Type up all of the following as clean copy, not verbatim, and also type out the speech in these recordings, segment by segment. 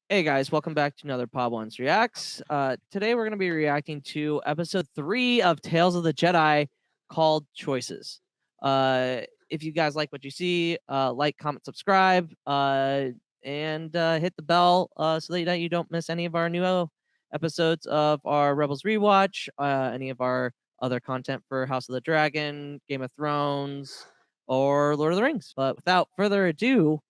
Hey guys, welcome back to another Pod Ones Reacts. Today we're going to be reacting to episode 3 of Tales of the Jedi called Choices. If you guys like what you see, like, comment, subscribe, and hit the bell so that you don't miss any of our new episodes of our Rebels Rewatch, any of our other content for House of the Dragon, Game of Thrones, or Lord of the Rings. But without further ado,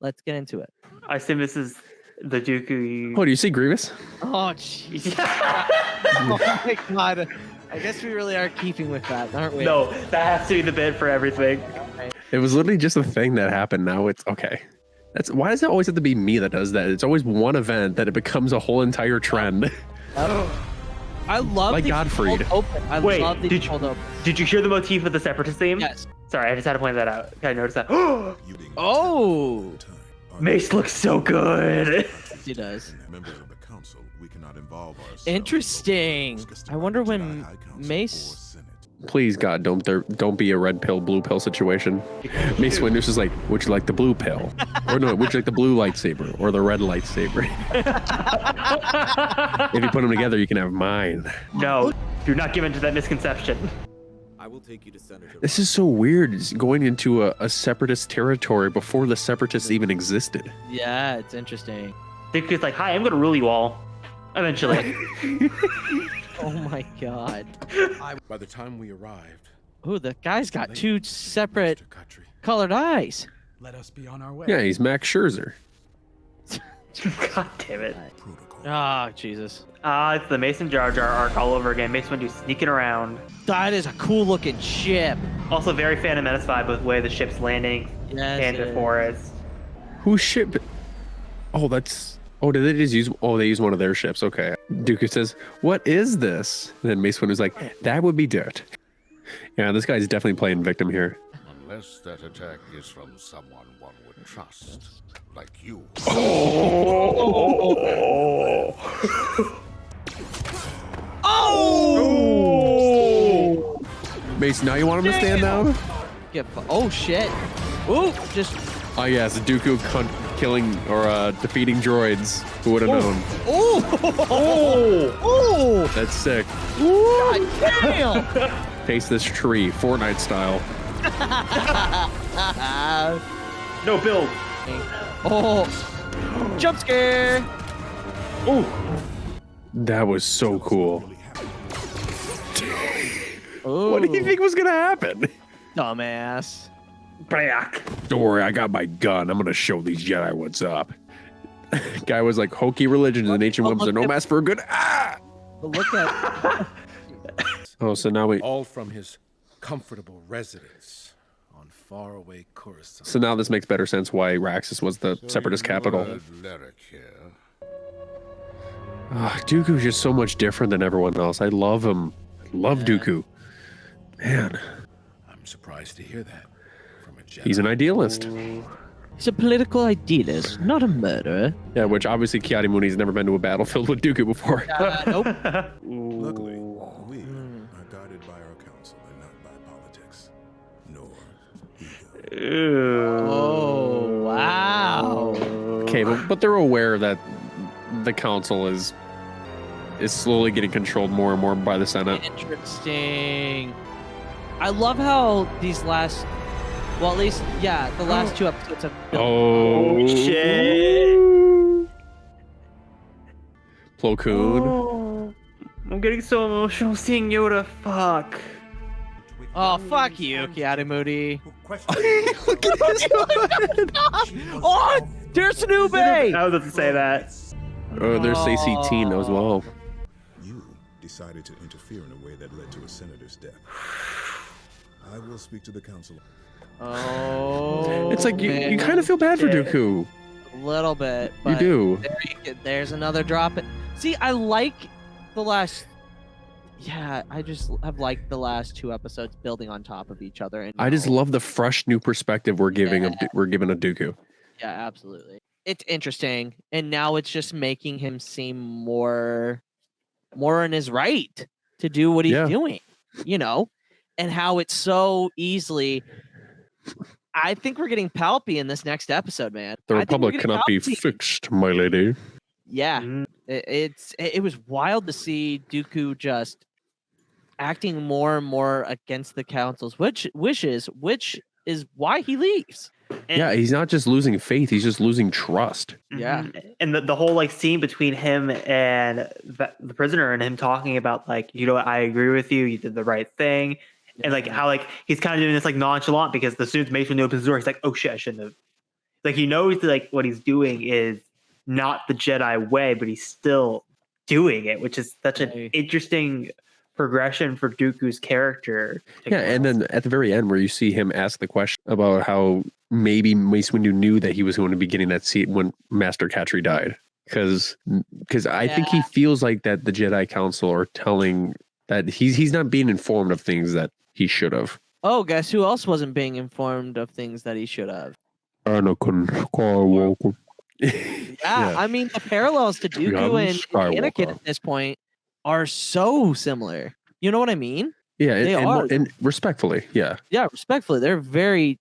let's get into it. I assume this is the Dooku. Oh, do you see Grievous? Oh, jeez. Oh my god. I guess we really are keeping with that, aren't we? No, that has to be the bit for everything. Okay. It was literally just a thing that happened. Now it's okay. Why does it always have to be me that does that? It's always one event that it becomes a whole entire trend. I love like the Godfried. cold open. I Wait, love the did cold open. you hear the motif of the Separatist theme? Yes. Sorry, I just had to point that out. I noticed that. Oh! Mace looks so good. He does. Members of the council, we cannot involve ourselves. Interesting. I wonder when Mace... Please God, don't be a red pill, blue pill situation. Mace Windu's is like, would you like the blue pill? Or no, would you like the blue lightsaber or the red lightsaber? If you put them together, you can have mine. No, do not give in to that misconception. I will take you to Senator. This is so weird. It's going into a separatist territory before the separatists even existed. Yeah, it's interesting. Dooku's like, hi, I'm gonna rule you all. Eventually. Oh my god. By the time we arrived, Ooh, the guy's got two separate colored eyes. let us be on our way. Yeah, he's Max Scherzer. God damn it. Ah, Jesus. It's the Mace and Jar Jar arc all over again. Mace Windu sneaking around. That is a cool looking ship. Also very Phantom Menace vibe with the way the ship's landing Yes, and it the is. forest. Whose ship? Oh, that's... Oh, did they just use... Oh, they use one of their ships. Okay. Dooku says, what is this? And then Mace Windu's like, that would be dirt. Yeah, this guy's definitely playing victim here. Unless that attack is from someone one would trust, like you. Oh! Mace, now you want him to stand down? Oh, shit. Ooh, just... Oh, yes, Dooku killing or defeating droids. Who would have known? Oh! Oh! That's sick. God damn! Face this tree, Fortnite style. No build. Oh! Jump scare! That was so cool. Ooh. What do you think was gonna happen? Dumbass. Brayak. Don't worry, I got my gun. I'm gonna show these Jedi what's up. Guy was like, hokey religions and ancient weapons are no match for a good. Ah! But look at... Oh, so now we. All from his comfortable residence on faraway Coruscant. So now this makes better sense why Raxus was the separatist capital. Lyric here. Dooku's just so much different than everyone else. I love him. I love Dooku. Man, I'm surprised to hear that from a Jedi. he's an idealist. He's a political idealist, not a murderer. Yeah, which obviously Kiadi-Muni's never been to a battlefield with Dooku before. Nope. Luckily, we are guided by our council and not by politics, nor ego. Oh, wow. Okay, but they're aware that the council is slowly getting controlled more and more by the Senate. Interesting. I love how these last, well, at least, yeah, the last two episodes have built. Oh, shit. Plo Koon. Oh, I'm getting so emotional seeing Yoda. Fuck. Oh, fuck you, Kiadi-Muni. Look at his hood. Oh, there's Nube! I was about to say that. Oh, there's AC-18 as well. You decided to interfere in a way that led to a senator's death. I will speak to the council. Oh, It's like you man. kind of feel bad for Shit. Dooku. A little bit. You But do. there's another drop. See, I like the last. Yeah, I just have liked the last two episodes building on top of each other. And I just love the fresh new perspective we're giving of Dooku. Yeah, absolutely. It's interesting, and now it's just making him seem more in his right to do what he's doing. You know, and how it's so easily. I think we're getting palpy in this next episode, man. The I think we're Republic getting cannot be palpy. fixed, my lady. Yeah, Mm. it was wild to see Dooku just acting more and more against the council's wishes, which is why he leaves. Yeah, he's not just losing faith; he's just losing trust. Yeah. And the whole like scene between him and the prisoner and him talking about like, you know what, I agree with you, you did the right thing. And like how like he's kind of doing this like nonchalant because the students Mace when he opens the door, he's like, oh shit, I shouldn't have. Like he knows that like what he's doing is not the Jedi way, but he's still doing it, which is such an interesting progression for Dooku's character. Yeah, and then at the very end where you see him ask the question about how maybe Mace Windu knew that he was going to be getting that seat when Master Katri died. Because I think he feels like that the Jedi Council are telling that he's not being informed of things that he should have. Oh, guess who else wasn't being informed of things that he should have? Anakin Skywalker. Yeah, I mean the parallels to Dooku and Anakin at this point are so similar. You know what I mean? Yeah, They are. and respectfully, yeah. Yeah, respectfully, they're very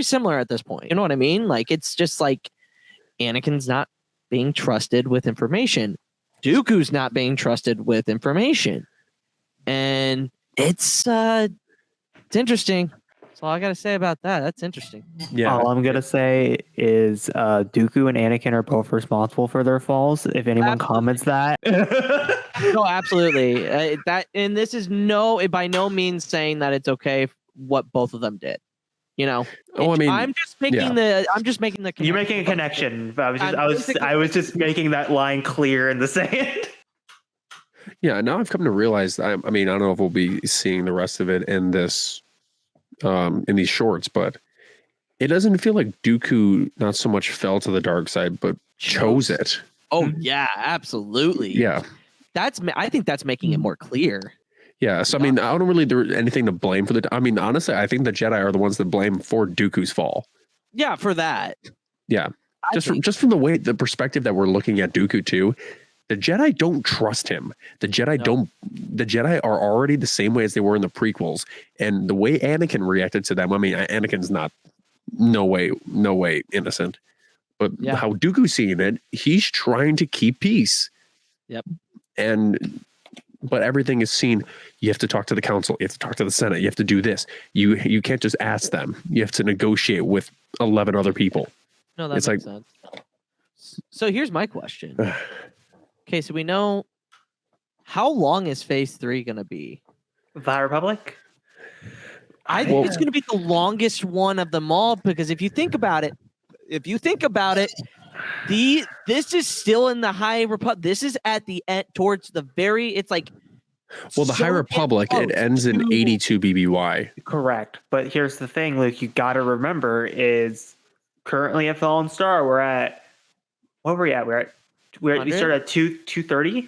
similar at this point. You know what I mean? Like it's just like Anakin's not being trusted with information. Dooku's not being trusted with information. And it's interesting. That's all I gotta say about that. That's interesting. Yeah. All I'm gonna say is Dooku and Anakin are both responsible for their falls. If anyone comments that, No, absolutely. And this is by no means saying that it's okay what both of them did. You know. Oh, I mean, I'm just making the connection. you're making a connection. I was just making that line clear in the sand. Yeah, now I've come to realize. I mean, I don't know if we'll be seeing the rest of it in this, in these shorts, but it doesn't feel like Dooku not so much fell to the dark side, but chose it. Oh yeah, absolutely. Yeah, I think that's making it more clear. yeah. So I mean, I don't really there's anything to blame for the. I mean, honestly, I think the Jedi are the ones that blame for Dooku's fall. Yeah, for that. Yeah, just from the perspective that we're looking at Dooku too. The Jedi don't trust him. The Jedi are already the same way as they were in the prequels. And the way Anakin reacted to them, I mean, Anakin's not no way innocent. But how Dooku's seeing it, he's trying to keep peace. Yep. But everything is seen. You have to talk to the council. You have to talk to the Senate. You have to do this. You can't just ask them. You have to negotiate with 11 other people. No, that makes sense. So here's my question. Okay, so we know how long is Phase 3 going to be? The High Republic? I think it's going to be the longest one of them all because if you think about it, this is still in the High Republic. This is at the end, towards the very. It's like. Well, the High Republic, it ends in 82 BBY. Correct, but here's the thing, Luke. You got to remember is currently at Fallen Star, we're at what were we at? We started at 230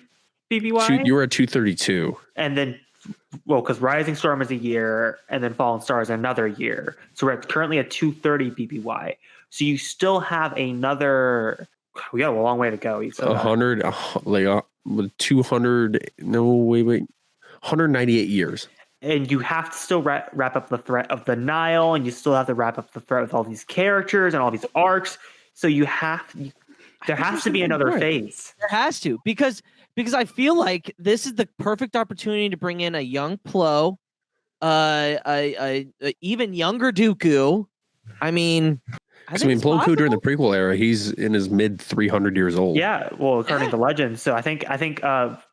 BBY. You were at 232, and then because Rising Storm is a year, and then Fallen Star is another year. So we're currently at 230 BBY. So you still have another. We got a long way to go. 100, like 200. No, wait, 198 years. And you have to still wrap up the threat of the Nile, and you still have to wrap up the threat with all these characters and all these arcs. So there has to be another phase. There has to because I feel like this is the perfect opportunity to bring in a young Plo, a even younger Dooku. I mean, Plo Koon during the prequel era, he's in his mid 300 years old. Yeah, well, according to legend. So I think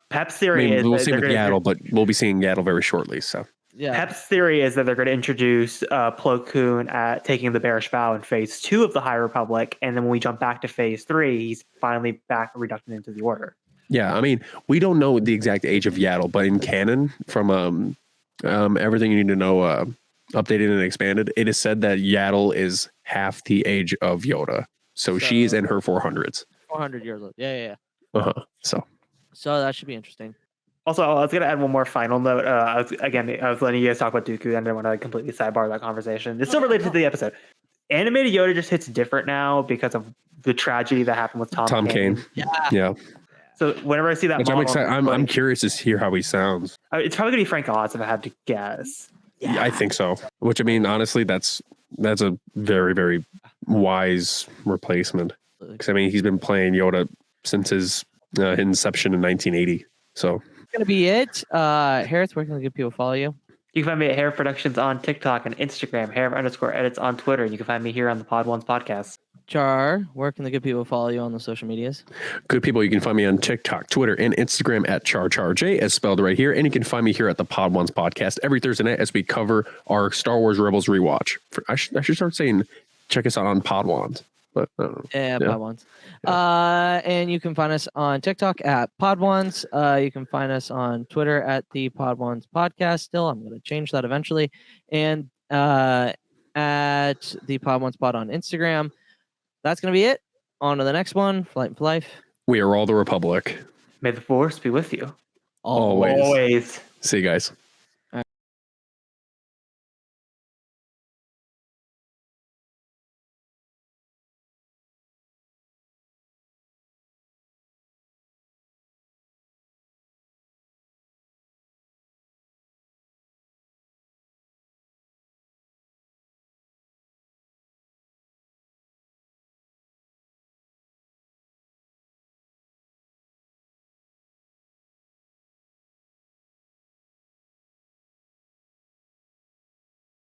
Pep's theory is we'll see with Yaddle, but we'll be seeing Yaddle very shortly. So yeah, Pep's theory is that they're going to introduce Plo Koon at taking the Bearish Vow in Phase 2 of the High Republic, and then when we jump back to Phase 3, he's finally back reducted into the Order. Yeah, I mean, we don't know the exact age of Yaddle, but in canon, from everything you need to know, updated and expanded, it is said that Yaddle is half the age of Yoda, so she's in her 400s. 400 years old. Yeah. So that should be interesting. Also, I was going to add one more final note. I was letting you guys talk about Dooku, and I didn't want to completely sidebar that conversation. It's still related to the episode. Animated Yoda just hits different now because of the tragedy that happened with Tom Kane. Yeah. So whenever I see that, which I'm excited. I'm curious to hear how he sounds. It's probably gonna be Frank Oz if I had to guess. Yeah, I think so. Which I mean, honestly, that's a very, very wise replacement. Because I mean, he's been playing Yoda since his inception in 1980. So That's gonna be it. Hereth, where can the good people follow you? You can find me at Hereth Productions on TikTok and Instagram, Hereth_edits on Twitter, and you can find me here on the Pod Ones podcast. Char, where can the good people follow you on the social medias? good people, you can find me on TikTok, Twitter, and Instagram at CharCharJ, as spelled right here. And you can find me here at the Pod Ones podcast every Thursday night as we cover our Star Wars Rebels rewatch. I should start saying, check us out on Pod Ones. But Yeah, Pod Ones. And you can find us on TikTok at Pod Ones. You can find us on Twitter at the Pod Ones podcast. Still, I'm going to change that eventually. And at the Pod Ones Pod on Instagram. That's going to be it. On to the next one. Flight for Life. we are all the Republic. May the Force be with you. Always. Always. See you guys.